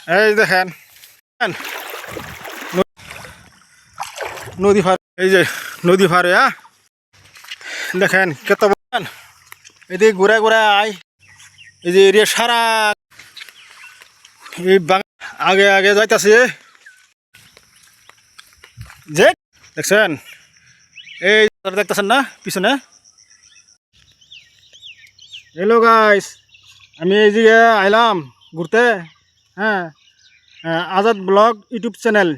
এই দেখেন নদী পার, এই যে নদী পারে দেখেন কত বলেন, এদিকে ঘুরে ঘুরে আয়, এই যে এরিয়া সারা এই আগে আগে যাইতাছে যে দেখছেন, এই দেখতেছেন না পিছনে। হ্যালো গাইস, আমি এই যে আইলাম ঘুরতে। হ্যাঁ, আজাদ ব্লগ ইউটিউব চ্যানেল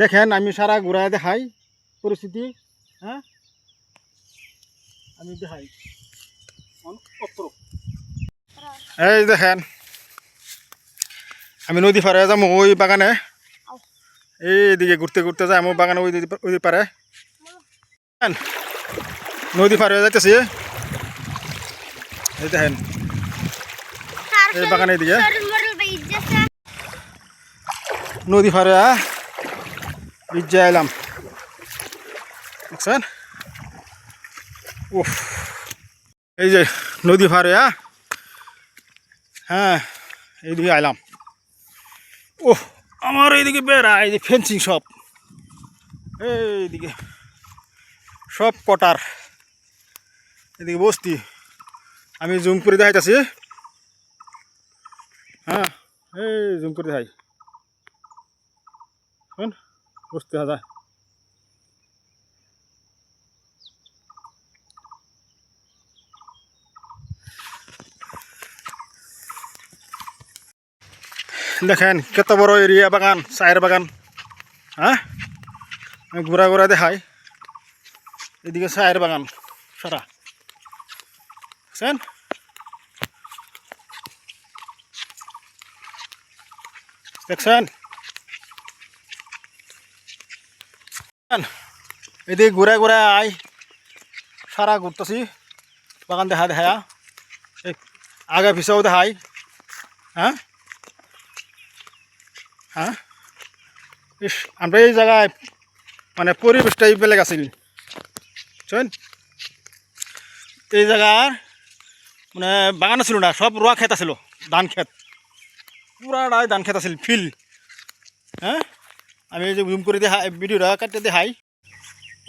দেখেন, আমি সারা ঘুরায় দেখাই পরিস্থিতি। হ্যাঁ, আমি দেখাই এই দেখেন, আমি নদী পাড়ে যাবো ওই বাগানে, এইদিকে ঘুরতে ঘুরতে যাই আমার বাগানে ওই পারে নদী পাড়ে যাইতেছি। এই দেখেন এই বাগানের দিকে নদী পাড়ে ইজ্জা এলাম বুঝছেন। উফ, এই যে নদী পাড়ে হ্যাঁ এইদিকে আইলাম। ও আমার এইদিকে বেড়া, এই যে ফেন্সিং সব, এইদিকে সব কটার, এদিকে বস্তি। আমি জুম করে দেখাইতেছি। হ্যাঁ, এই জুম করে দেখাই, বসতে হাজার দেখেন কত বড় এরিয়া বাগান, চায়ের বাগান। হ্যাঁ, আমি ঘুরা ঘুরা দেখাই, এদিকে চায়ের বাগান সারা বুঝছেন। দেখছেন, এদিকে ঘুরে ঘুরে আই, সারা ঘুরতেছি বাগান দেখা দেখা, এই আগে পিছাও দেখাই। হ্যাঁ হ্যাঁ, ইস আমরা এই জায়গায় মানে পরিবেশটাই বেলেগ আছিল বুঝছেন। এই জায়গার মানে বাগান ছিল না, সব রোয়া ক্ষেত আছিল, ধান ক্ষেত, পুরাটাই ধান ক্ষেত আছিল ফিল্ড। হ্যাঁ, আমি এই যে জুম করে দেখাই, ভিডিওটা কাটতে দেখাই,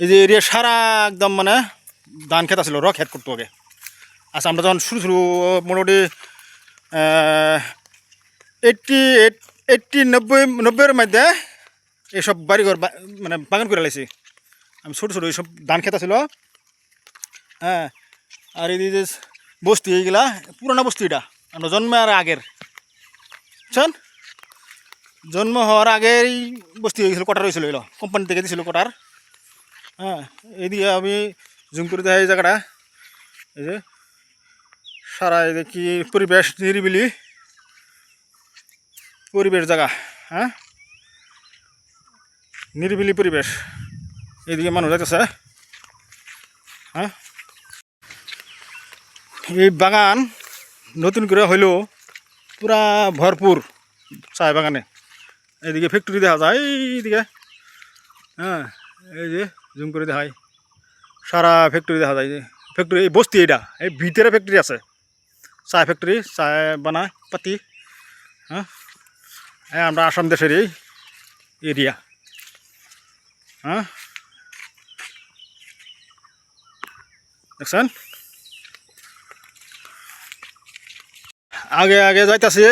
এই যে এরিয়া সারা একদম মানে ধান ক্ষেত আছিল, র ক্ষেত করতো আগে। আচ্ছা, আমরা যখন শুরু শুরু মোটামুটি 80 90-90-এর মধ্যে এইসব বাড়িঘর মানে বাগান করে লাইছি। আমি ছোটো ছোটো এইসব ধান ক্ষেত ছিল। হ্যাঁ, আর এই যে বস্তি এইগুলা পুরানো বস্তি, এটা আমরা জন্মের আগের বুঝছেন, জন্ম হওয়ার আগেই বস্তি হয়ে গেছিলো, কোটার হয়েছিল, এগুলো কোম্পানি থেকে দিয়েছিল কোটার। হ্যাঁ, এইদিকে আমি জুম করে দেখাই এই জায়গাটা, এই যে সারা এই কি পরিবেশ, নিরিবিলি পরিবেশ জায়গা। হ্যাঁ, নিরিবিলি পরিবেশ, এইদিকে মানুষ যাইতেছে। হ্যাঁ, এই বাগান নতুন করে হইলেও পুরা ভরপুর চা বাগানে। এইদিকে ফ্যাক্টরি দেখা যায় এইদিকে। হ্যাঁ, এই যে জুম করে দেখাই, সারা ফ্যাক্টরি দেখা যায়, যে ফ্যাক্টরি এই বস্তি, এইটা এই ভিতরে ফ্যাক্টরি আছে, চা ফ্যাক্টরি, চা বানায় পাতি। হ্যাঁ, আমরা আসাম দেশের এই এরিয়া। হ্যাঁ, দেখছেন আগে আগে যাইতাছি।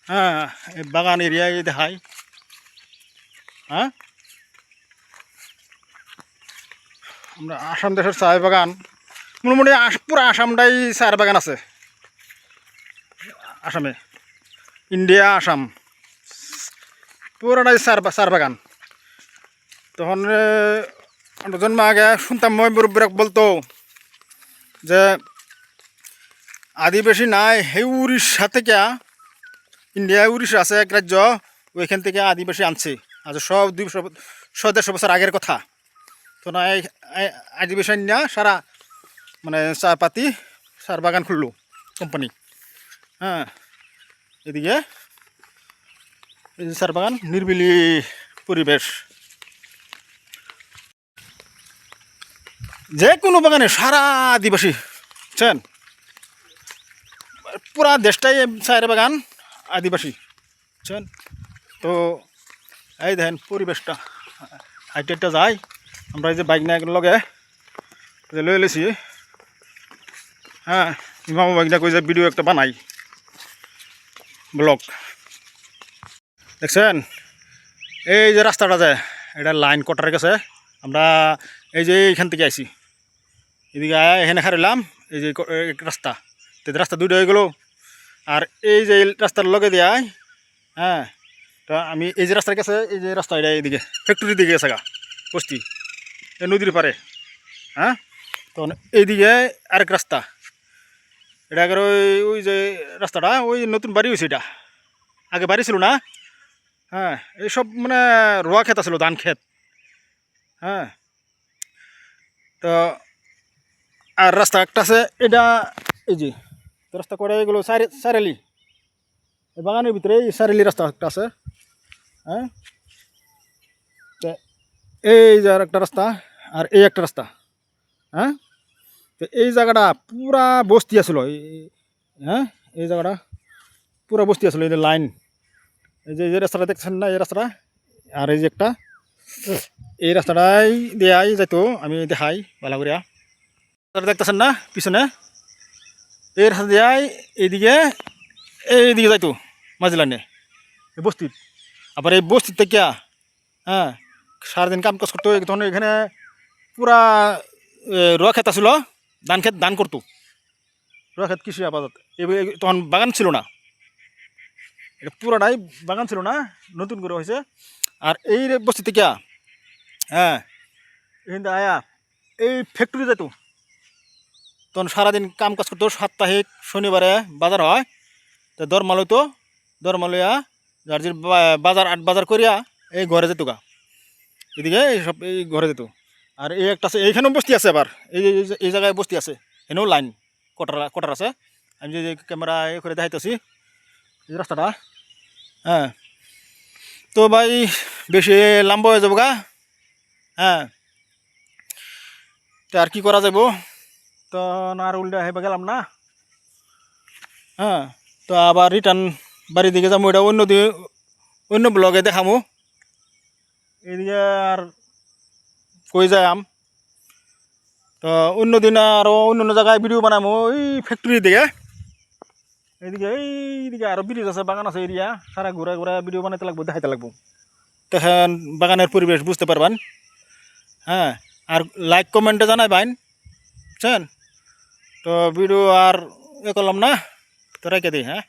হ্যাঁ, এই বাগান এরিয়া দেখাই। হ্যাঁ, আমরা আসাম দেশের চা বাগান, মোটামুটি পুরো আসামটাই চায়ের বাগান আছে আসামে, ইন্ডিয়া আসাম পুরোটাই চার বাগান। তখন জন্ম আগে শুনতাম, মই মুরব্বীরা বলতো যে আদিবাসী নাই, সেই উড়িষ্যা থেকে, ইন্ডিয়া উড়িষ্যা আছে এক রাজ্য, ওইখান থেকে আদিবাসী আনছে। আচ্ছা, সব 200-150 বছর আগের কথা। তো না, আদিবাসী না সারা মানে চা পাতি চার বাগান খুললো কোম্পানি। হ্যাঁ, এদিকে এই যে চার বাগান, নির্বিলি পরিবেশ। যে কোনো বাগানে সারা আদিবাসী বুঝছেন, পুরা দেশটাই চায়ের বাগান। আদিবাসী, বুঝছেন? তো এই দেখেন পরিবেশটা, হাইটেরটা যাই আমরা এই যে বাইক নিয়ে লগে যে লয়ে লেছি। হ্যাঁ, ইমাম বাইক না কই যে ভিডিও একটা বানাই, ব্লগ। দেখছেন এই যে রাস্তাটা যায়, এটা লাইন কটার কাছে আমরা এই যে এইখান থেকে আইছি, এদিকে এখানে খারিলাম। এই যে রাস্তা, তো রাস্তা দুইটা হয়ে গেল। আর এই যে রাস্তার লগে দিয়ে হ্যাঁ, তো আমি এই যে রাস্তার কাছে, এই যে রাস্তা এটা এইদিকে ফ্যাক্টরির দিকে গেছে গা বস্তি, এই নদীর পারে। হ্যাঁ, তখন এইদিকে আরেক রাস্তা, এটা আগের ওই যে রাস্তাটা ওই নতুন বাড়ি হয়েছে, এটা আগে বাড়ি ছিল না। হ্যাঁ, এইসব মানে রোয়া ক্ষেত আছিল, ধান ক্ষেত। হ্যাঁ, তো আর রাস্তা একটা আছে, এটা এই যে রাস্তা করে এগুলো চারালি, এই বাগানের ভিতরে এই চারালি রাস্তা একটা আছে। হ্যাঁ, তো এই যে আর একটা রাস্তা, আর এই একটা রাস্তা। হ্যাঁ, তো এই জায়গাটা পুরা বস্তি আসলো। হ্যাঁ, এই জায়গাটা পুরা বস্তি আসলো। এই যে লাইন, এই যে রাস্তাটা দেখছেন না, এই রাস্তাটা আর এই যে একটা, এই রাস্তাটাই দেয়াই যাইতো, আমি দেখাই ভালো করিয়া। রাস্তাটা দেখতেছেন না পিছনে, এই রাস্তা দেয়াই এইদিকে যাইতো মাঝি লাইনে, এই বস্তির। আবার এই বস্তির থেকে হ্যাঁ সারাদিন কাম কাজ করতো। তখন এখানে পুরা রোয়া ক্ষেত আসলো, ধান করতো। রোয়া ক্ষেত কৃষি আবাদত, তখন বাগান ছিল না, এটা পুরাটাই বাগান ছিল না, নতুন করে হয়েছে। আর এই বস্তি থেকে হ্যাঁ এখান আয়া এই ফ্যাক্টরি যেত, তখন সারাদিন কাম কাজ করতো। সাপ্তাহিক শনিবারে বাজার হয়, তো দরমা লইতো, দরমা লইয়া যার যে বাজার বাজার করিয়া এই ঘরে যেত গা, এদিকে এইসব এই ঘরে যেত। আর এই একটা আছে, এইখানেও বস্তি আছে। আবার এই জায়গায় বস্তি আছে, এনেও লাইন কটার আছে। আমি যে ক্যামেরা এ করে দেখাইতেছি এই রাস্তাটা। হ্যাঁ, তো ভাই বেশি লম্বা হয়ে যাবো গা। হ্যাঁ, তো আর কি করা যাব, তো আর উল্টা হেবে গেলাম না। হ্যাঁ, তো আবার রিটার্ন বাড়ির দিকে যাবো, এটা অন্য ব্লগে দেখামো। এইদিকে আর কই যায় তো অন্যদিন আরও অন্য জায়গায় ভিডিও বানাবো, ওই ফ্যাক্টরির দিকে। এইদিকে আরও ব্রিজ আছে, বাগান আছে, এরিয়া সারা ঘুরে ঘুরে ভিডিও বানাইতে লাগবো, দেখাইতে লাগবো, তখন বাগানের পরিবেশ বুঝতে পারবেন। হ্যাঁ, আর লাইক কমেন্টে জানাই বাইন, বুঝছেন? তো ভিডিও আর এ করলাম না, তো রেখে দিই। হ্যাঁ।